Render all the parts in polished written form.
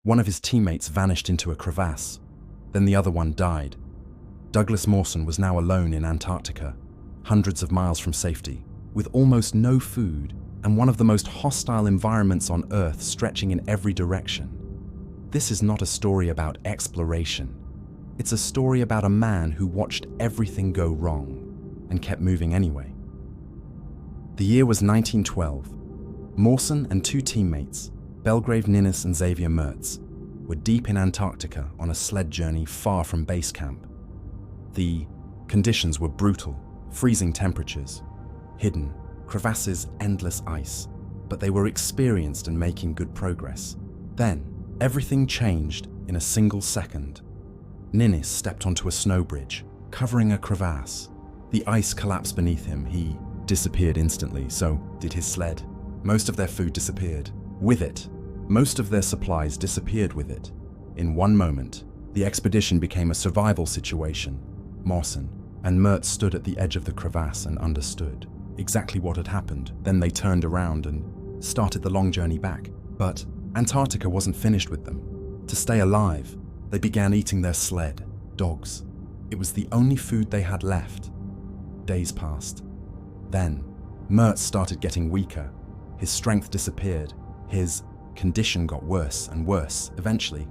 One of his teammates vanished into a crevasse, then the other one died. Douglas Mawson was now alone in Antarctica, hundreds of miles from safety, with almost no food and one of the most hostile environments on Earth stretching in every direction. This is not a story about exploration. It's a story about a man who watched everything go wrong and kept moving anyway. The year was 1912. Mawson and two teammates, Belgrave Ninnis and Xavier Mertz, were deep in Antarctica on a sled journey far from base camp. The conditions were brutal, freezing temperatures, hidden, crevasses, endless ice, but they were experienced and making good progress. Then, everything changed in a single second. Ninnis stepped onto a snow bridge, covering a crevasse. The ice collapsed beneath him. He disappeared instantly, so did his sled. Most of their food disappeared. With it, most of their supplies disappeared with it. In one moment, the expedition became a survival situation. Mawson and Mertz stood at the edge of the crevasse and understood exactly what had happened. Then they turned around and started the long journey back. But Antarctica wasn't finished with them. To stay alive, they began eating their sled, dogs. It was the only food they had left. Days passed. Then, Mertz started getting weaker. His strength disappeared. His condition got worse and worse. Eventually,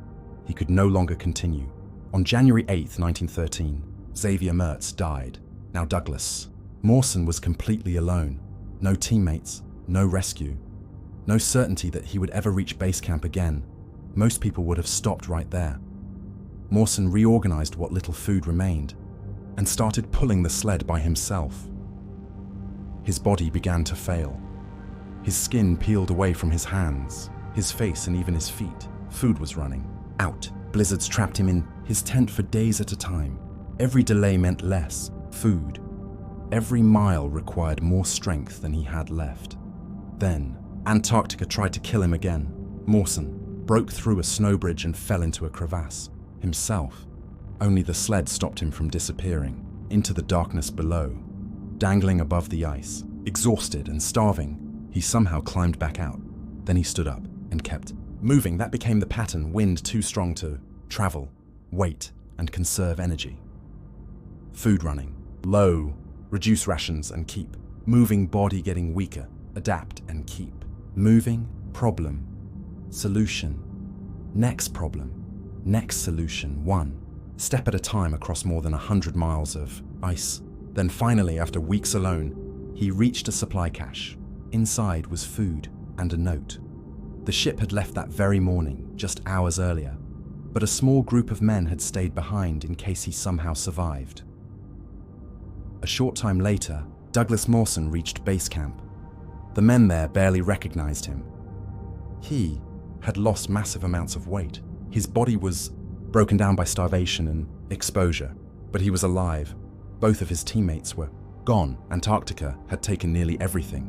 he could no longer continue. On January 8, 1913, Xavier Mertz died. Now Douglas Mawson was completely alone. No teammates, no rescue, no certainty that he would ever reach base camp again. Most people would have stopped right there. Mawson reorganized what little food remained and started pulling the sled by himself. His body began to fail. His skin peeled away from his hands, his face, and even his feet. Food was running out. Blizzards trapped him in his tent for days at a time. Every delay meant less food. Every mile required more strength than he had left. Then, Antarctica tried to kill him again. Mawson broke through a snow bridge and fell into a crevasse himself. Only the sled stopped him from disappearing into the darkness below. Dangling above the ice, exhausted and starving, he somehow climbed back out. Then he stood up and kept moving. That became the pattern. Wind too strong to travel, wait, and conserve energy. Food running low, reduce rations and keep. Moving, body getting weaker, adapt and keep. Moving, problem, solution, next problem, next solution, one step at a time across more than 100 miles of ice. Then finally, after weeks alone, he reached a supply cache. Inside was food and a note. The ship had left that very morning, just hours earlier, but a small group of men had stayed behind in case he somehow survived. A short time later, Douglas Mawson reached base camp. The men there barely recognized him. He had lost massive amounts of weight. His body was broken down by starvation and exposure, but he was alive. Both of his teammates were gone. Antarctica had taken nearly everything,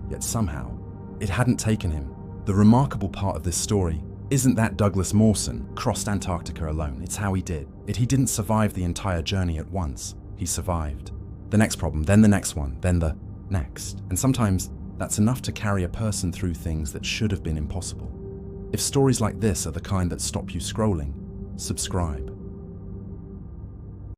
yet somehow it hadn't taken him. The remarkable part of this story isn't that Douglas Mawson crossed Antarctica alone. It's how he did it. He didn't survive the entire journey at once. He survived the next problem, then the next one, then the next. And sometimes that's enough to carry a person through things that should have been impossible. If stories like this are the kind that stop you scrolling, subscribe.